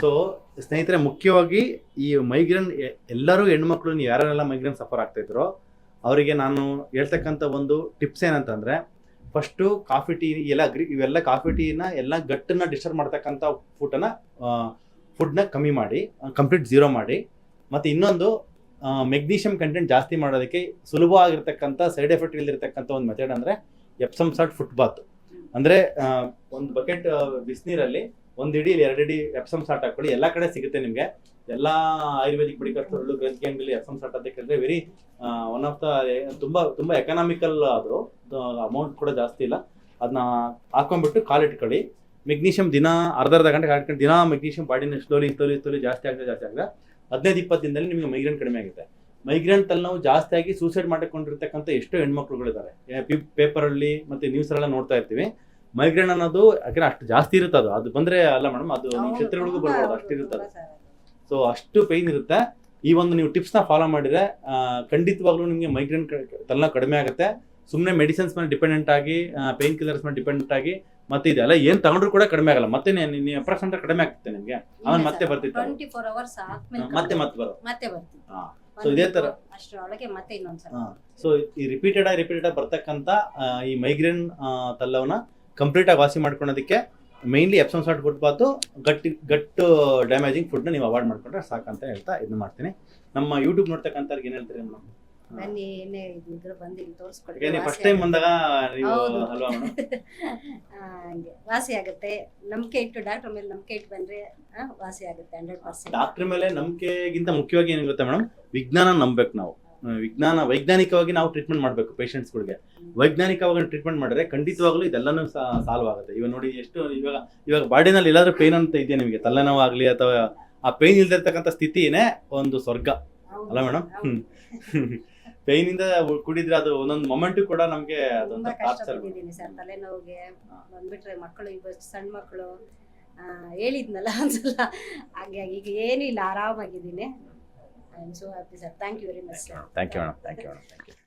So ಸ್ನೇಹಿತರೆ, ಮುಖ್ಯವಾಗಿ ಈ ಮೈಗ್ರೇನ್ ಎಲ್ಲರೂ ಹೆಣ್ಮಕ್ಳು ಯಾರೆಲ್ಲ ಮೈಗ್ರೇನ್ ಸಫರ್ ಆಗ್ತಾ ಇದ್ರು ಅವರಿಗೆ ನಾನು ಹೇಳ್ತಕ್ಕಂಥ ಒಂದು ಟಿಪ್ಸ್ ಏನಂತಂದ್ರೆ, ಫಸ್ಟು ಕಾಫಿ ಟೀ ಇವೆಲ್ಲ ಕಾಫಿ ಟೀನ ಎಲ್ಲ ಗಟ್ಟನ್ನ ಡಿಸ್ಟರ್ಬ್ ಮಾಡ್ತಕ್ಕಂಥ ಫುಡ್ನ ಕಮ್ಮಿ ಮಾಡಿ, ಕಂಪ್ಲೀಟ್ ಝೀರೋ ಮಾಡಿ. ಮತ್ತು ಇನ್ನೊಂದು ಮೆಗ್ನೀಷಿಯಂ ಕಂಟೆಂಟ್ ಜಾಸ್ತಿ ಮಾಡೋದಕ್ಕೆ ಸುಲಭವಾಗಿರ್ತಕ್ಕಂಥ ಸೈಡ್ ಎಫೆಕ್ಟ್ ಇಲ್ದಿರ್ತಕ್ಕಂಥ ಒಂದು ಮೆಥಡ್ ಅಂದರೆ ಎಪ್ಸಮ್ ಸಾಲ್ಟ್ ಫುಟ್ ಬಾತ್. ಅಂದರೆ ಒಂದು ಬಕೆಟ್ ಬಿಸಿನೀರಲ್ಲಿ 1 ಇಡಿ 2 ಇಡಿ ಎಪ್ಸಮ್ ಸಾಲ್ಟ್ ಹಾಕೊಳ್ಳಿ. ಎಲ್ಲ ಕಡೆ ಸಿಗುತ್ತೆ ನಿಮಗೆ, ಎಲ್ಲ ಆಯುರ್ವೇದಿಕ್ ಮೆಡಿಕಲ್ ಸ್ಟೋರ್ಗಳು, ಗ್ರಂಥಿ ಅಂಗಡಿಲಿ ಎಪ್ಸಮ್ ಸಾಲ್ಟ್ ಅಂತ ಕೇಳಿದ್ರೆ ವೆರಿ ಒನ್ ಆಫ್ ದ ತುಂಬ ಎಕನಾಮಿಕಲ್. ಅದು ಅಮೌಂಟ್ ಕೂಡ ಜಾಸ್ತಿ ಇಲ್ಲ. ಅದನ್ನ ಹಾಕೊಂಡ್ಬಿಟ್ಟು ಕಾಲಿಟ್ಕೊಳ್ಳಿ. ಮೆಗ್ನೀಷಿಯಂ ದಿನ ಅರ್ಧ ಗಂಟೆ ಹಾಕೊಂಡು ದಿನ ಮೆಗ್ನೀಷಿಯಂ ಬಾಡಿನ ಸ್ಲೋಲಿ ಜಾಸ್ತಿ ಆಗಿದೆ 15-20 ದಿನದಲ್ಲಿ ನಿಮಗೆ ಮೈಗ್ರೇನ್ ಕಡಿಮೆ ಆಗುತ್ತೆ. ಮೈಗ್ರೇನ್ ತಲೆನೋವು ಜಾಸ್ತಿ ಆಗಿ ಸೂಸೈಡ್ ಮಾಡಿಕೊಂಡಿರ್ತಕ್ಕಂಥ ಎಷ್ಟೋ ಹೆಣ್ಮಕ್ಳುಗಳಿದ್ದಾರೆ. ಪೇಪರಲ್ಲಿ ಮತ್ತು ನ್ಯೂಸಲ್ಲೆಲ್ಲ ನೋಡ್ತಾ ಇರ್ತೀವಿ. ಮೈಗ್ರೇನ್ ಅನ್ನೋದು ಯಾಕಂದ್ರೆ ಅಷ್ಟು ಜಾಸ್ತಿ ಇರುತ್ತೆ. ಅದು ಬಂದರೆ ಅಲ್ಲ ಮೇಡಮ್, ಅದು ಕ್ಷೇತ್ರಗಳಿಗೂ ಬರ್ಬೋದು, ಅಷ್ಟು ಇರುತ್ತದೆ. ಸೊ ಅಷ್ಟು ಪೈನ್ ಇರುತ್ತೆ. ಈ ಒಂದು ನೀವು ಟಿಪ್ಸ್ನ ಫಾಲೋ ಮಾಡಿದರೆ ಖಂಡಿತವಾಗ್ಲೂ ನಿಮಗೆ ಮೈಗ್ರೇನ್ ತಲೆನೋವು ಕಡಿಮೆ ಆಗುತ್ತೆ. ಸುಮ್ಮನೆ ಮೆಡಿಸಿನ್ಸ್ ಮೇಲೆ ಡಿಪೆಂಡೆಂಟ್ ಆಗಿ, ಪೇನ್ ಕಿಲ್ಲರ್ಸ್ ಮೇಲೆ ಡಿಪೆಂಡೆಂಟ್ ಆಗಿ, ಮತ್ತೆ ಇದೆಲ್ಲ ಏನು ತಗೊಂಡ್ರು ಕೂಡ ಕಡಿಮೆ ಆಗಲ್ಲ. ಮತ್ತೆ ನೀವು ಅಪ್ರಾಕ್ಸ್ ಕಡಿಮೆ ಆಗ್ತದೆ ನಿಮಗೆ, ಆಮೇಲೆ ಮತ್ತೆ ಬರ್ತಿತ್ತು, 24 hours ಆದ್ಮೇಲೆ ಮತ್ತೆ ಬರೋದು. ಮತ್ತೆ ಬರ್ತೀವಿ. ಸೊ ಇದೇ ತರ ಅಷ್ಟರೊಳಗೆ ಮತ್ತೆ ಇನ್ನೊಂದ್ಸಲ. ಸೊ ಈ ರಿಪೀಟೆಡ್ ಆಗಿ ಬರ್ತಕ್ಕಂಥ ಈ ಮೈಗ್ರೇನ್ ತಲೆನೋವನ್ನ ಕಂಪ್ಲೀಟ್ ಆಗಿ ವಾಸಿ ಮಾಡ್ಕೊಳೋದಕ್ಕೆ ಮೇನ್ಲಿ ಎಪ್ಸಮ್ ಸಾಲ್ಟ್ ಫುಡ್ ಬಾತು, ಗಟ್ಟು ಡ್ಯಾಮೇಜಿಂಗ್ ಫುಡ್ನ ನೀವು ಅವಾಯ್ಡ್ ಮಾಡ್ಕೊಂಡ್ರೆ ಸಾಕಂತ ಹೇಳ್ತಾ ಇದನ್ನ ಮಾಡ್ತೀನಿ. ನಮ್ಮ ಯೂಟ್ಯೂಬ್ ನೋಡ್ತಕ್ಕಂಥವ್ರಿಗೆ ಏನು ಹೇಳ್ತೀರಿ ಮೇಡಮ್? ಬನ್ನಿ, ಏನೇ ಇದ್ರು ಬಂದು ಇಲ್ಲಿ ತೋರಿಸ್ಕೊಡಿ. ಫಸ್ಟ್ ಟೈಮ್ ಬಂದಾಗ ನೀವು ಅಲ್ವಾ ಮೇಡಮ್, ಹಂಗೆ ವಾಸಿ ಆಗುತ್ತೆ. ನಂಬಿಕೆ ಇಟ್ಟು ಡಾಕ್ಟರ್ ಮೇಲೆ ನಂಬಿಕೆ ಇಟ್ಟು ಬಂದ್ರೆ ವಾಸಿ ಆಗುತ್ತೆ 100%. ಡಾಕ್ಟರ್ ಮೇಲೆ ನಂಬಿಕೆಗಿಂತ ಮುಖ್ಯವಾಗಿ ಏನಿರುತ್ತೆ ಮೇಡಮ್, ವಿಜ್ಞಾನ ನಂಬಬೇಕು ನಾವು. ವೈಜ್ಞಾನಿಕವಾಗಿ ನಾವು ಟ್ರೀಟ್ಮೆಂಟ್ ಮಾಡಬೇಕು ಪೇಷಂಟ್ಸ್ಗಳಿಗೆ. ವೈಜ್ಞಾನಿಕವಾಗಿ ಟ್ರೀಟ್ಮೆಂಟ್ ಮಾಡಿದ್ರೆ ಖಂಡಿತವಾಗ್ಲೂ ಇದೆಲ್ಲನೂ ಸಾಲ್ವ್ ಆಗುತ್ತೆ. ಇವಾಗ ನೋಡಿ, ಎಷ್ಟು ಇವಾಗ ಬಾಡಿನಲ್ಲಿ ಎಲ್ಲಾದ್ರೂ ಪೇನ್ ಅಂತ ಇದೆಯಾ ನಿಮಗೆ, ತಲೆನೋವು ಆಗಲಿ ಅಥವಾ ಆ ಪೇನ್ ಇಲ್ದಿರ್ತಕ್ಕಂಥ ಸ್ಥಿತಿನೇ ಒಂದು ಸ್ವರ್ಗ ಅಲ್ಲ ಮೇಡಮ್? ಪೇನ್ ಇಂದ ಕುಡಿದ್ರೆ ಅದು ಒಂದೊಂದು ಮೊಮೆಂಟು ಕೂಡ ನಮ್ಗೆ ತುಂಬಾ ಕಷ್ಟಪಟ್ಟಿದ್ದೀನಿ ಸರ್ ತಲೆನೋವಿಗೆ. ಬಂದ್ಬಿಟ್ರೆ ಮಕ್ಕಳು, ಇವಾಗ ಸಣ್ಣ ಮಕ್ಕಳು ಹೇಳಿದ್ನಲ್ಲ ಒಂದ್ಸಲ, ಹಾಗಾಗಿ ಈಗ ಏನೂ ಇಲ್ಲ, ಆರಾಮಾಗಿದ್ದೀನಿ. I am so happy sir. Thank you very much sir. Thank you madam.